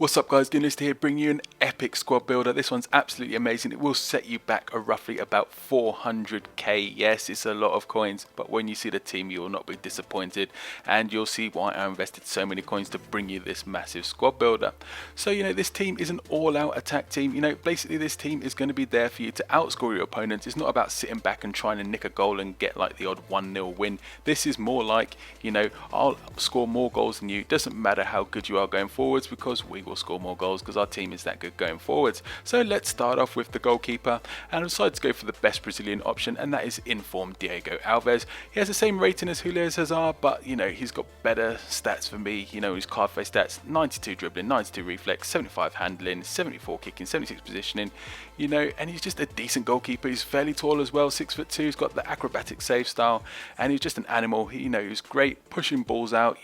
What's up guys, Goonlist here, bringing you an epic squad builder. This one's absolutely amazing. It will set you back roughly about 400k. Yes, it's a lot of coins, but when you see the team you will not be disappointed, and you'll see why I invested so many coins to bring you this massive squad builder. So this team is an all-out attack team. Basically this team is going to be there for you to outscore your opponents. It's not about sitting back and trying to nick a goal and get like the odd 1-0 win. This is more like, I'll score more goals than you. It doesn't matter how good you are going forwards, because we will score more goals because our team is that good going forwards. So let's start off with the goalkeeper, and I decided to go for the best Brazilian option, and that is informed Diego Alves. He has the same rating as Julio Cesar, but he's got better stats for me. His card face stats: 92 dribbling, 92 reflex, 75 handling, 74 kicking, 76 positioning, and he's just a decent goalkeeper. He's fairly tall as well, 6'2". He's got the acrobatic save style, and he's just an animal. He's great pushing balls out,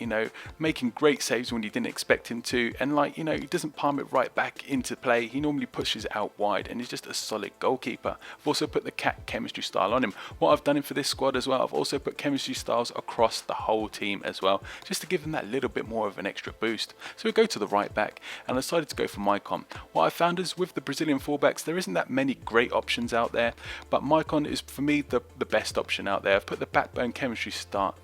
making great saves when you didn't expect him to, and he doesn't palm it right back into play. He normally pushes out wide, and he's just a solid goalkeeper. I've also put the cat chemistry style on him. What I've done for this squad as well, I've also put chemistry styles across the whole team as well, just to give them that little bit more of an extra boost. So we go to the right back, and I decided to go for Maicon. What I found is with the Brazilian fullbacks, there isn't that many great options out there, but Maicon is for me the best option out there. I've put the backbone chemistry style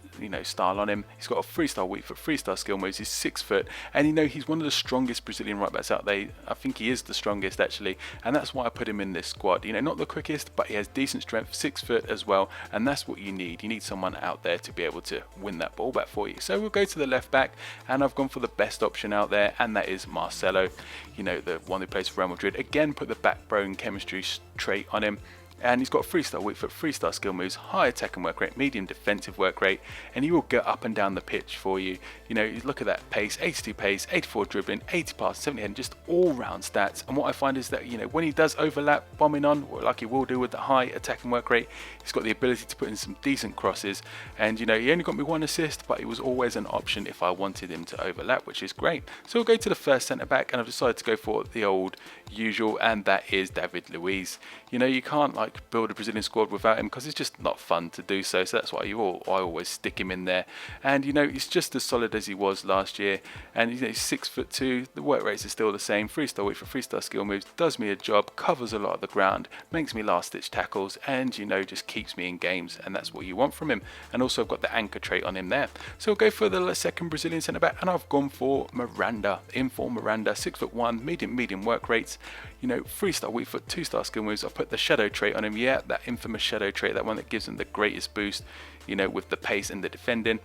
on him. He's got a 3-star weak foot, 3-star skill moves, he's 6 foot, and he's one of the strongest Brazilian right backs out there. I think he is the strongest actually, and that's why I put him in this squad. Not the quickest, but he has decent strength, 6 foot as well, and that's what you need. You need someone out there to be able to win that ball back for you. So we'll go to the left back, and I've gone for the best option out there, and that is Marcelo, the one who plays for Real Madrid. Again, put the backbone chemistry trait on him. And he's got a 3-star weak foot, 3-star skill moves, high attack and work rate, medium defensive work rate, and he will get up and down the pitch for you. Look at that pace: 82 pace, 84 dribbling, 80 pass, 70 heading, just all-round stats. And what I find is that when he does overlap bombing on, like he will do with the high attack and work rate, he's got the ability to put in some decent crosses. And he only got me 1 assist, but it was always an option if I wanted him to overlap, which is great. So we'll go to the first centre back, and I've decided to go for the old usual, and that is David Luiz. You can't build a Brazilian squad without him, because it's just not fun to do so. So that's why I always stick him in there. And he's just as solid as he was last year. And he's 6'2". The work rates are still the same. 3-star weight for 3-star skill moves. Does me a job. Covers a lot of the ground. Makes me last-ditch tackles. And just keeps me in games. And that's what you want from him. And also I've got the anchor trait on him there. So we'll go for the second Brazilian centre back, and I've gone for Miranda. Informed Miranda, 6'1", medium work rates. 3-star weak foot, 2-star skill moves. I've put the shadow trait on him. Yeah, that infamous shadow trait, that one that gives him the greatest boost, with the pace and the defending.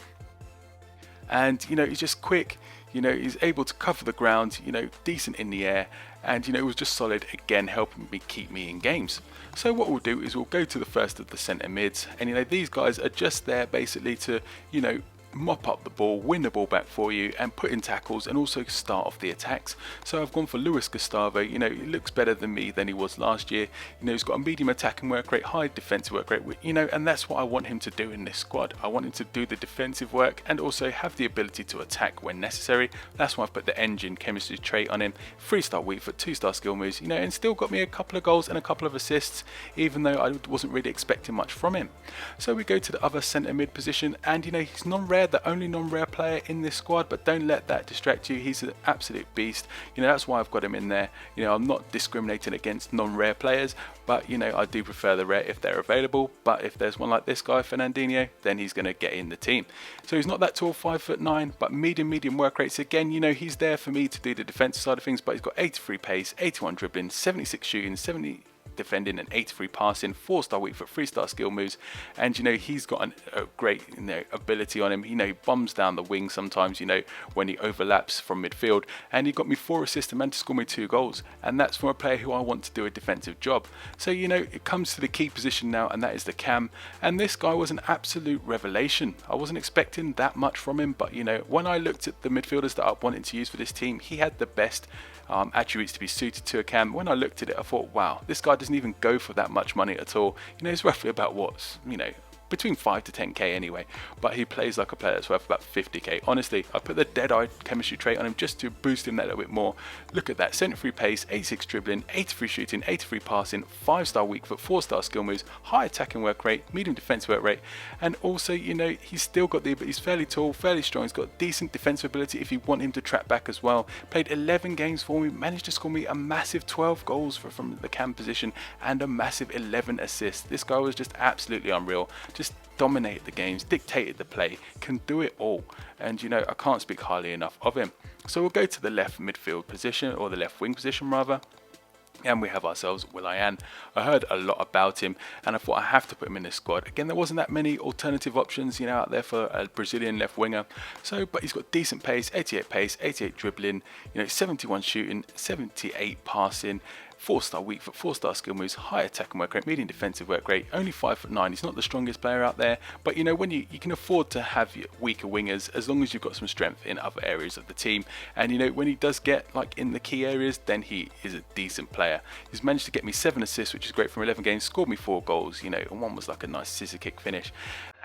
And he's just quick, he's able to cover the ground, decent in the air, and it was just solid, again helping me keep me in games. So what we'll do is we'll go to the first of the centre mids, and these guys are just there basically to mop up the ball, win the ball back for you, and put in tackles, and also start off the attacks. So I've gone for Luis Gustavo. He looks better than me than he was last year. He's got a medium attacking work rate, high defensive work rate, and that's what I want him to do in this squad. I want him to do the defensive work and also have the ability to attack when necessary. That's why I've put the engine chemistry trait on him. 3-star weak foot, 2-star skill moves, and still got me a couple of goals and a couple of assists, even though I wasn't really expecting much from him. So we go to the other centre mid position, and he's non-rare, the only non-rare player in this squad, but don't let that distract you. He's an absolute beast. That's why I've got him in there. I'm not discriminating against non-rare players, but I do prefer the rare if they're available. But if there's one like this guy, Fernandinho, then he's going to get in the team. So he's not that tall, 5'9", but medium work rates. Again, he's there for me to do the defensive side of things, but he's got 83 pace, 81 dribbling, 76 shooting, 70 defending, and 83 passing, 4-star weak foot, 3-star skill moves, and he's got a great ability on him. He bombs down the wing sometimes, when he overlaps from midfield, and he got me 4 assists and managed to score me 2 goals, and that's from a player who I want to do a defensive job. So it comes to the key position now, and that is the cam, and this guy was an absolute revelation. I wasn't expecting that much from him, but when I looked at the midfielders that I wanted to use for this team, he had the best attributes to be suited to a cam. When I looked at it, I thought, wow, this guy doesn't even go for that much money at all. It's roughly about what's between 5 to 10k anyway, but he plays like a player that's worth about 50k. Honestly, I put the dead-eye chemistry trait on him just to boost him that little bit more. Look at that, 73 pace, 86 dribbling, 83 shooting, 83 passing, 5-star weak foot, 4-star skill moves, high attacking work rate, medium defense work rate, and also, you know, he's still got the, he's fairly tall, fairly strong, he's got decent defensive ability if you want him to track back as well. Played 11 games for me, managed to score me a massive 12 goals from the cam position and a massive 11 assists. This guy was just absolutely unreal, just dominated the games, dictated the play, can do it all, and you know, I can't speak highly enough of him. So we'll go to the left midfield position, or the left wing position rather, and we have ourselves Will.i.am. I heard a lot about him and I thought I have to put him in this squad. Again, there wasn't that many alternative options, you know, out there for a Brazilian left winger. So, but he's got decent pace, 88 pace, 88 dribbling, you know, 71 shooting, 78 passing, 4-star weak foot, 4-star skill moves, high attacking work rate, medium defensive work rate, only 5'9". He's not the strongest player out there, but you know, when you can afford to have weaker wingers as long as you've got some strength in other areas of the team. And you know, when he does get like in the key areas, then he is a decent player. He's managed to get me 7 assists, which is great from 11 games, scored me 4 goals, you know, and one was like a nice scissor kick finish.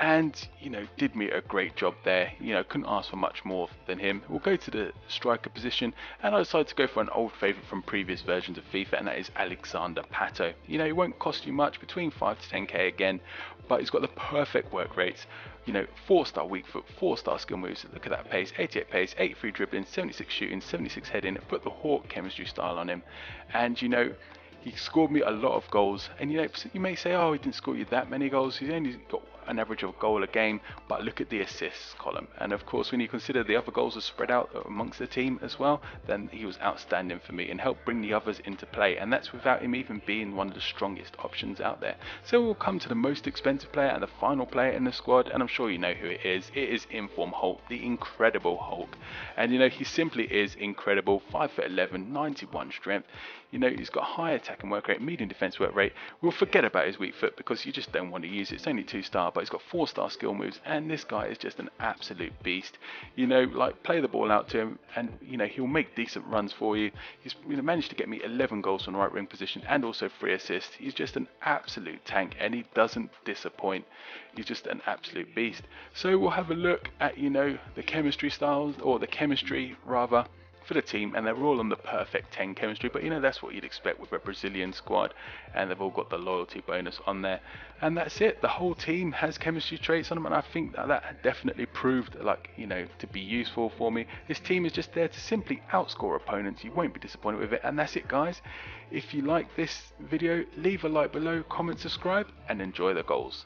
And you know, did me a great job there. You know, couldn't ask for much more than him. We'll go to the striker position, and I decided to go for an old favourite from previous versions of FIFA, and that is Alexander Pato. You know, he won't cost you much, between 5 to 10k again, but he's got the perfect work rates. You know, 4-star weak foot, 4-star skill moves. Look at that pace, 88 pace, 83 dribbling, 76 shooting, 76 heading. Put the Hawk chemistry style on him, and you know, he scored me a lot of goals. And you know, you may say, oh, he didn't score you that many goals. He's only got an average of a goal a game, but look at the assists column. And of course, when you consider the other goals are spread out amongst the team as well, then he was outstanding for me and helped bring the others into play. And that's without him even being one of the strongest options out there. So we'll come to the most expensive player and the final player in the squad, and I'm sure you know who it is. It is Inform Hulk, the incredible Hulk. And you know, he simply is incredible. 5'11", 91 strength. You know, he's got high attacking work rate, medium defense work rate. We'll forget about his weak foot because you just don't want to use it. It's only 2-star, but he's got 4-star skill moves, and this guy is just an absolute beast. You know, like, play the ball out to him, and you know, he'll make decent runs for you. He's, you know, managed to get me 11 goals from the right wing position and also 3 assists. He's just an absolute tank, and he doesn't disappoint. He's just an absolute beast. So we'll have a look at, you know, the chemistry styles, or the chemistry rather, for the team, and they're all on the perfect 10 chemistry, but you know, that's what you'd expect with a Brazilian squad, and they've all got the loyalty bonus on there, and that's it. The whole team has chemistry traits on them, and I think that definitely proved, like, you know, to be useful for me. This team is just there to simply outscore opponents. You won't be disappointed with it, and that's it, guys. If you like this video, leave a like below, comment, subscribe, and enjoy the goals.